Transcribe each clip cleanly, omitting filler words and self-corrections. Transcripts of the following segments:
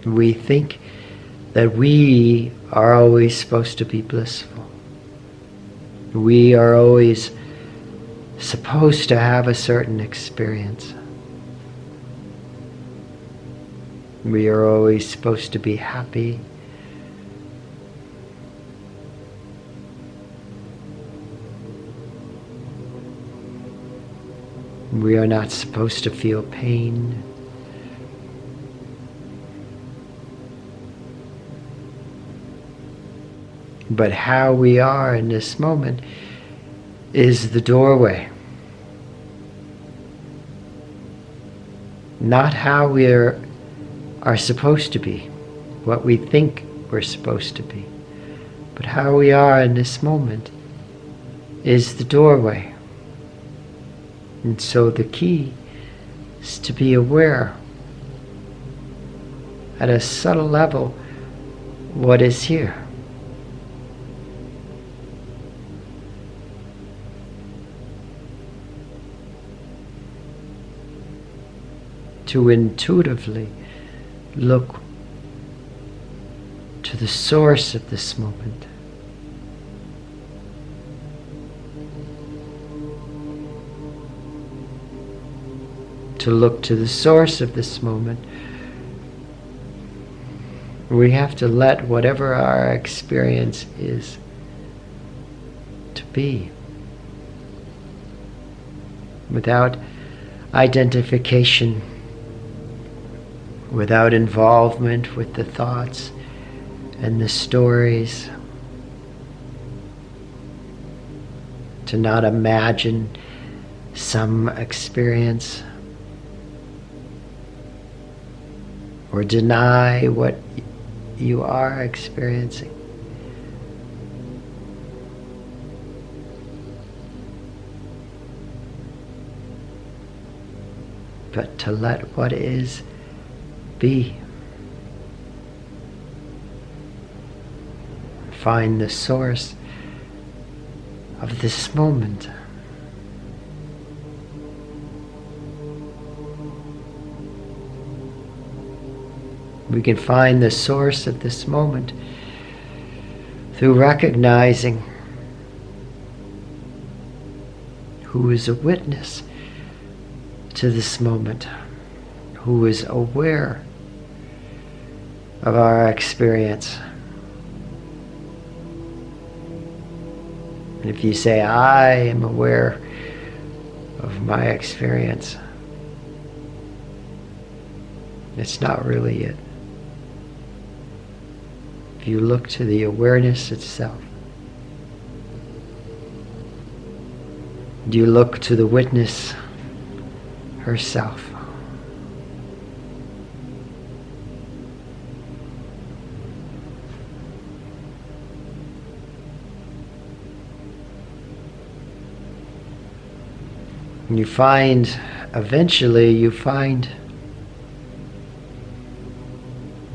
We think that we are always supposed to be blissful. We are always supposed to have a certain experience. We are always supposed to be happy. We are not supposed to feel pain. But how we are in this moment is the doorway. Not how we are supposed to be, what we think we're supposed to be. But how we are in this moment is the doorway. And so the key is to be aware at a subtle level what is here. To intuitively look to the source of this moment. To look to the source of this moment, we have to let whatever our experience is to be, without identification, without involvement with the thoughts and the stories, to not imagine some experience or deny what you are experiencing. But to let what is be. Find the source of this moment. We can find the source of this moment through recognizing who is a witness to this moment, who is aware of our experience. And if you say, I am aware of my experience, it's not really it. If you look to the awareness itself, you look to the witness herself. And you find, eventually you find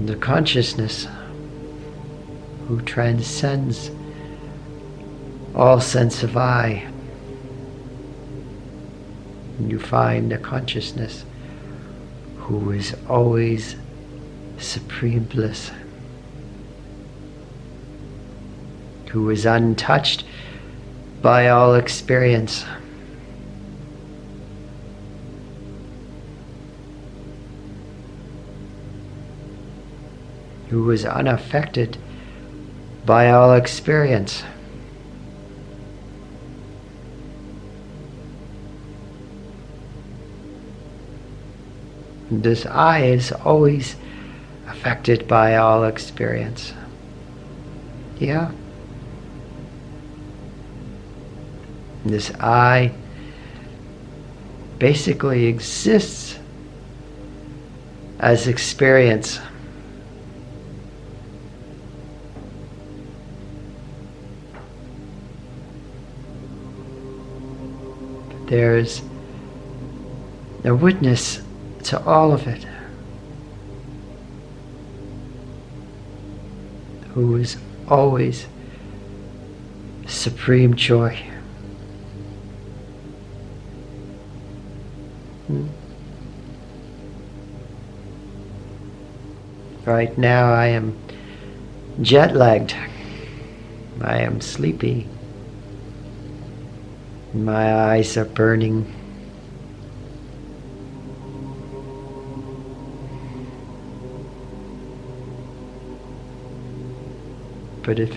the consciousness who transcends all sense of I. And you find a consciousness who is always Supreme Bliss, who is untouched by all experience. Who is unaffected by all experience. This I is always affected by all experience. Yeah. This I basically exists as experience. There's a witness to all of it, who is always supreme joy. Right now I am jet-lagged. I am sleepy. My eyes are burning. But if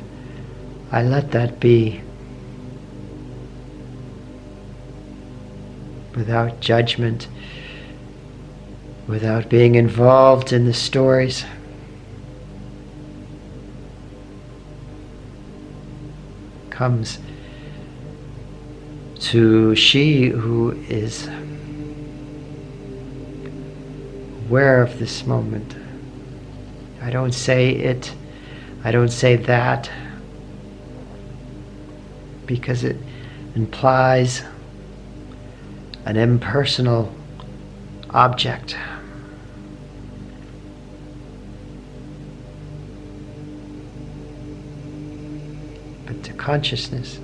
I let that be, without judgment, without being involved in the stories, comes to she who is aware of this moment. I don't say it, I don't say that, because it implies an impersonal object. But to consciousness,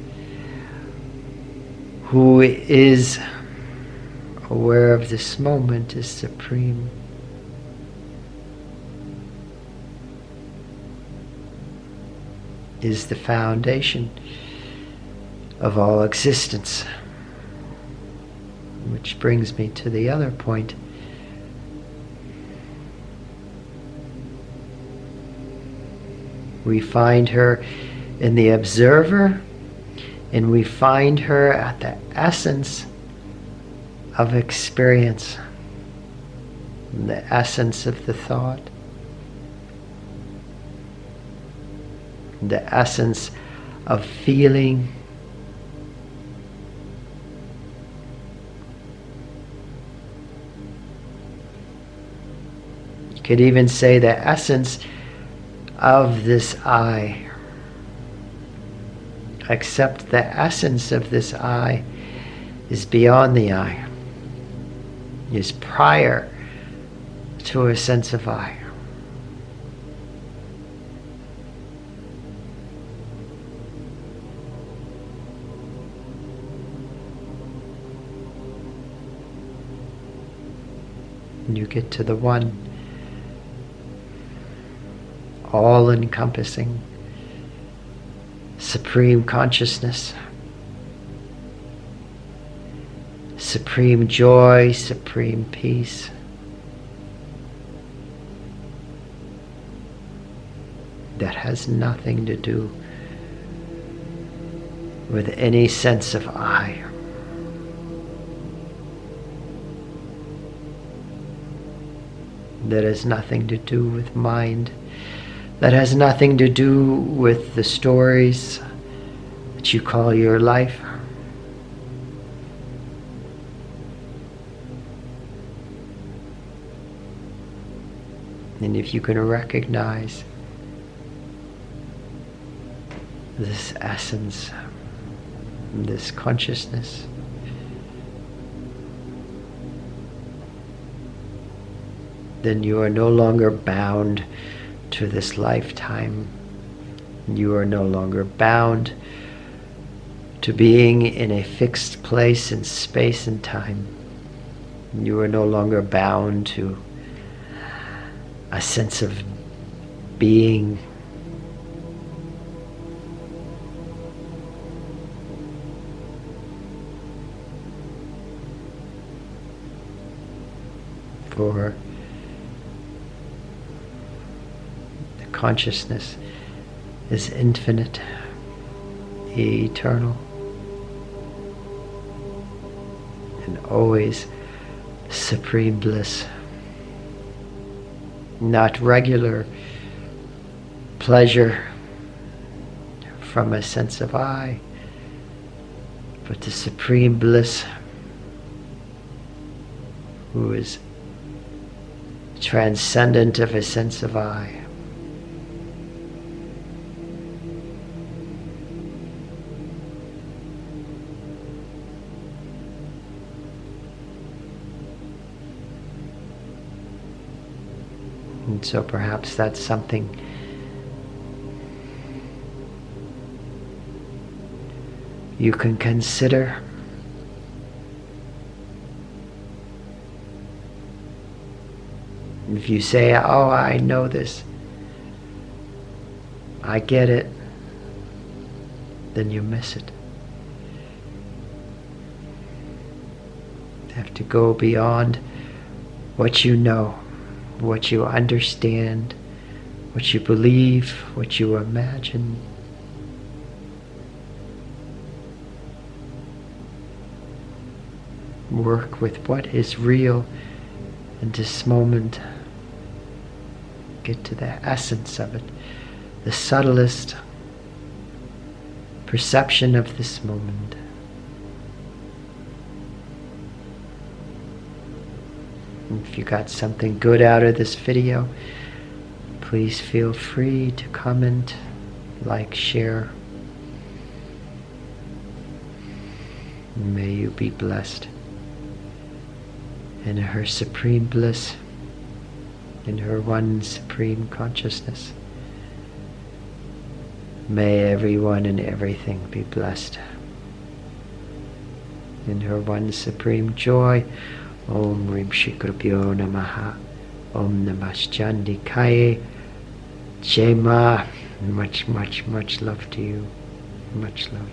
who is aware of this moment, is supreme. Is the foundation of all existence. Which brings me to the other point. We find her in the observer, and we find her at the essence of experience, the essence of the thought, the essence of feeling, you could even say the essence of this I. Except the essence of this I is beyond the I, is prior to a sense of I. And you get to the one, all-encompassing, supreme consciousness, supreme joy, supreme peace. That has nothing to do with any sense of I. That has nothing to do with mind. That has nothing to do with the stories that you call your life. And if you can recognize this essence, this consciousness, then you are no longer bound to this lifetime. You are no longer bound to being in a fixed place in space and time. You are no longer bound to a sense of being. For consciousness is infinite, eternal, and always supreme bliss. Not regular pleasure from a sense of I, but the supreme bliss who is transcendent of a sense of I. And so perhaps that's something you can consider. If you say, oh, I know this, I get it, then you miss it. You have to go beyond what you know, what you understand, what you believe, what you imagine. Work with what is real in this moment. Get to the essence of it, the subtlest perception of this moment. And if you got something good out of this video, please feel free to comment, like, share. May you be blessed in her supreme bliss, in her one supreme consciousness. May everyone and everything be blessed in her one supreme joy. Om Rim Shikrabhyo Namaha. Om Namaschandikaye. Jai Ma. Much, much, much love to you. Much love.